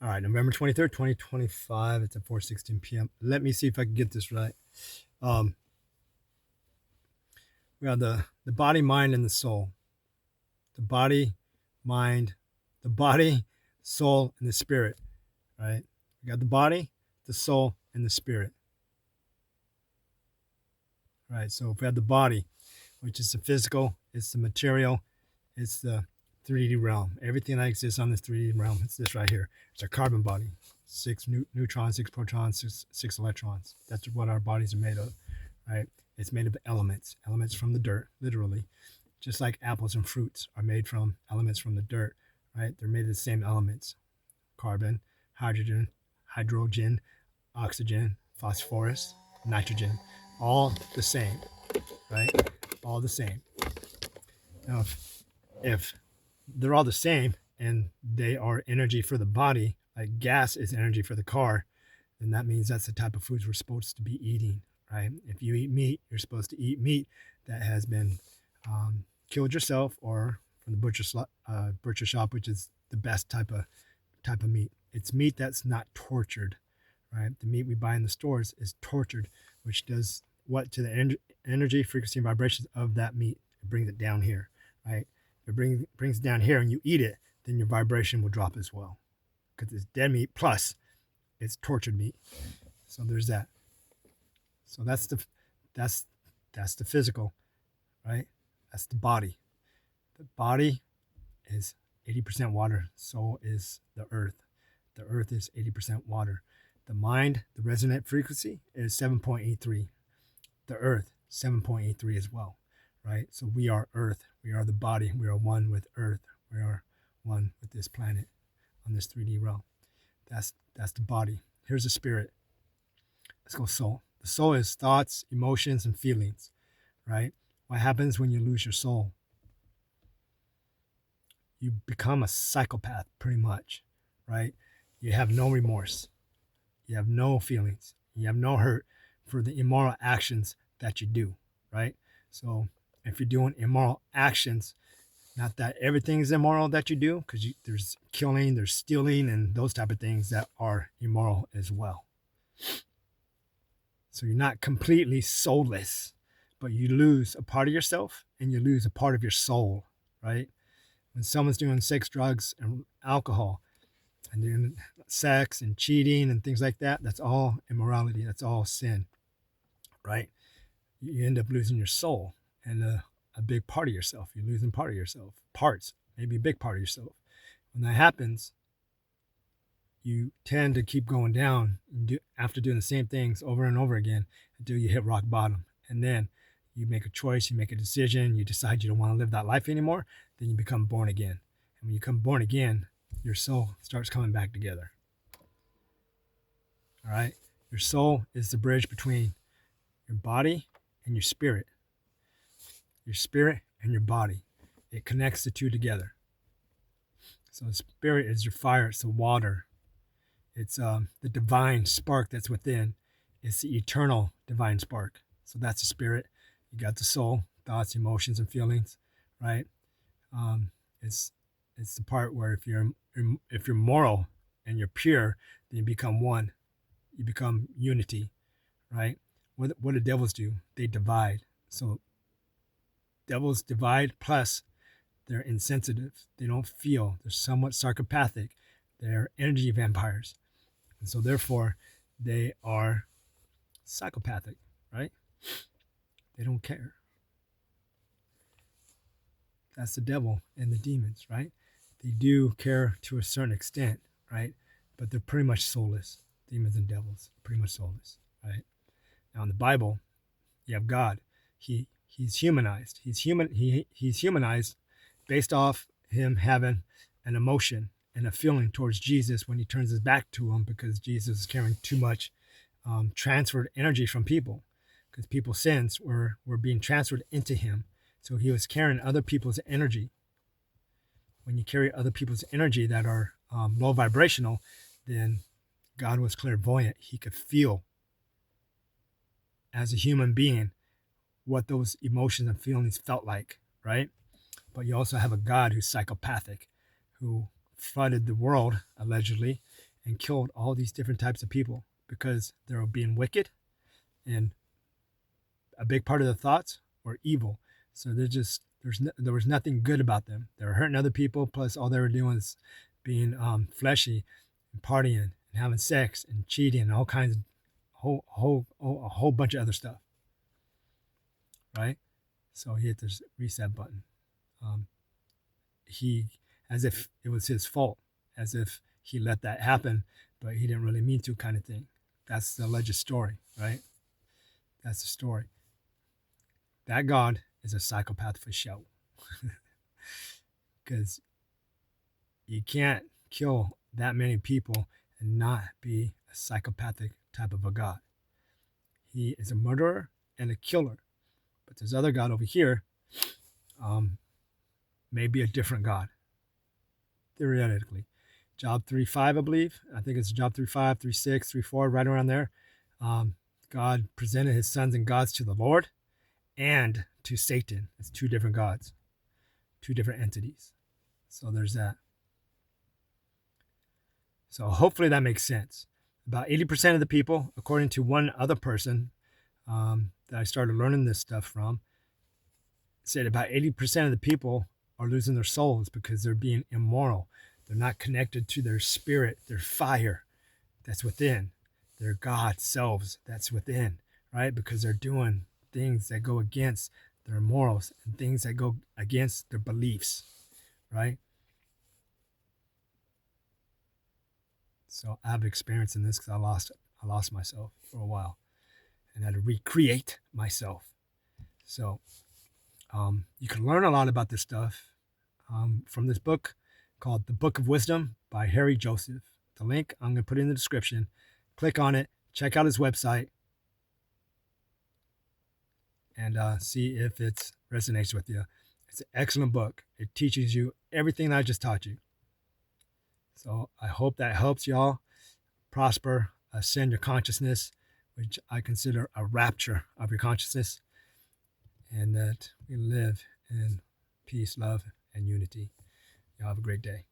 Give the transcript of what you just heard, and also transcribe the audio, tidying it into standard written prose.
All right, November 23rd, 2025. It's at 4:16 p.m. Let me see if I can get this right. We have the body, mind, and the soul. The body, mind, the body, soul, and the spirit, right? We got the body, the soul, and the spirit. Right, so if we have the body, which is the physical, it's the material, it's the 3D realm. Everything that exists on this 3D realm, it's this right here. It's our carbon body. 6 neutrons, 6 protons, 6 electrons. That's what our bodies are made of, right? It's made of elements from the dirt, literally. Just like apples and fruits are made from elements from the dirt, right? They're made of the same elements: carbon, hydrogen, oxygen, phosphorus, nitrogen, all the same, right? All the same. Now, if they're all the same and they are energy for the body, like gas is energy for the car, then that means that's the type of foods we're supposed to be eating, right? If you eat meat, you're supposed to eat meat that has been killed yourself or from the butcher shop, which is the best type of meat. It's meat that's not tortured, right? The meat we buy in the stores is tortured, which does what to the energy, frequency, and vibrations of that meat? It brings it down here, right? If it brings it down here and you eat it, then your vibration will drop as well, because it's dead meat plus it's tortured meat. So there's that. So that's the physical, right? That's the body. The body is 80% water. So is the earth. The earth is 80% water. The mind, the resonant frequency, is 7.83. The earth, 7.83 as well, right? So we are earth. We are the body. We are one with earth. We are one with this planet on this 3D realm. That's the body. Here's the spirit. Let's go soul. The soul is thoughts, emotions, and feelings, right? What happens when you lose your soul? You become a psychopath, pretty much, right? You have no remorse. You have no feelings. You have no hurt for the immoral actions that you do, right? So if you're doing immoral actions, not that everything is immoral that you do, because there's killing, there's stealing, and those type of things that are immoral as well. So you're not completely soulless, but you lose a part of yourself and you lose a part of your soul, right? When someone's doing sex, drugs, and alcohol, and doing sex and cheating and things like that, that's all immorality. That's all sin, right? You end up losing your soul and a big part of yourself. You're losing part of yourself, parts, maybe a big part of yourself. When that happens, you tend to keep going down after doing the same things over and over again until you hit rock bottom. And then you make a choice, you make a decision, you decide you don't want to live that life anymore, then you become born again. And when you become born again, your soul starts coming back together. All right? Your soul is the bridge between your body and your spirit. Your spirit and your body. It connects the two together. So the spirit is your fire, it's the water. It's the divine spark that's within. It's the eternal divine spark. So that's the spirit. You got the soul, thoughts, emotions, and feelings, right? It's the part where if you're moral and you're pure, then you become one. You become unity, right? What do devils do? They divide. So devils divide, plus they're insensitive. They don't feel. They're somewhat psychopathic. They're energy vampires. And so therefore, they are psychopathic, right? They don't care. That's the devil and the demons, right? They do care to a certain extent, right? But they're pretty much soulless. Demons and devils, pretty much soulless, right? Now in the Bible, you have God. He's humanized. He's humanized based off him having an emotion and a feeling towards Jesus when he turns his back to him, because Jesus is carrying too much transferred energy from people, because people's sins were being transferred into him. So he was carrying other people's energy. When you carry other people's energy that are low vibrational, then God was clairvoyant. He could feel as a human being what those emotions and feelings felt like, right? But you also have a God who's psychopathic, who flooded the world, allegedly, and killed all these different types of people because they were being wicked, and a big part of the thoughts were evil. So there was nothing good about them. They were hurting other people. Plus, all they were doing was being fleshy, and partying, and having sex, and cheating, and all kinds of a whole bunch of other stuff. Right? So he hit this reset button. He, as if it was his fault, as if he let that happen, but he didn't really mean to, kind of thing. That's the alleged story, right? That's the story. That God is a psychopath for show. Because you can't kill that many people and not be a psychopathic type of a God. He is a murderer and a killer. But this other God over here may be a different God, theoretically. Job 3.5, I believe. I think it's Job 3.5, 3.6, 3.4, right around there. God presented his sons and gods to the Lord and to Satan. It's two different gods, two different entities. So there's that. So hopefully that makes sense. About 80% of the people, according to one other person that I started learning this stuff from, said about 80% of the people are losing their souls because they're being immoral. They're not connected to their spirit, their fire that's within, their God selves that's within, right? Because they're doing things that go against their morals and things that go against their beliefs, right? So I have experience in this because I lost myself for a while and had to recreate myself. So you can learn a lot about this stuff from this book called The Book of Wisdom by Harry Joseph. The link I'm going to put in the description. Click on it, check out his website, and see if it resonates with you. It's an excellent book. It teaches you everything that I just taught you. So I hope that helps y'all prosper, ascend your consciousness, which I consider a rapture of your consciousness, and that we live in peace, love, and unity. Y'all have a great day.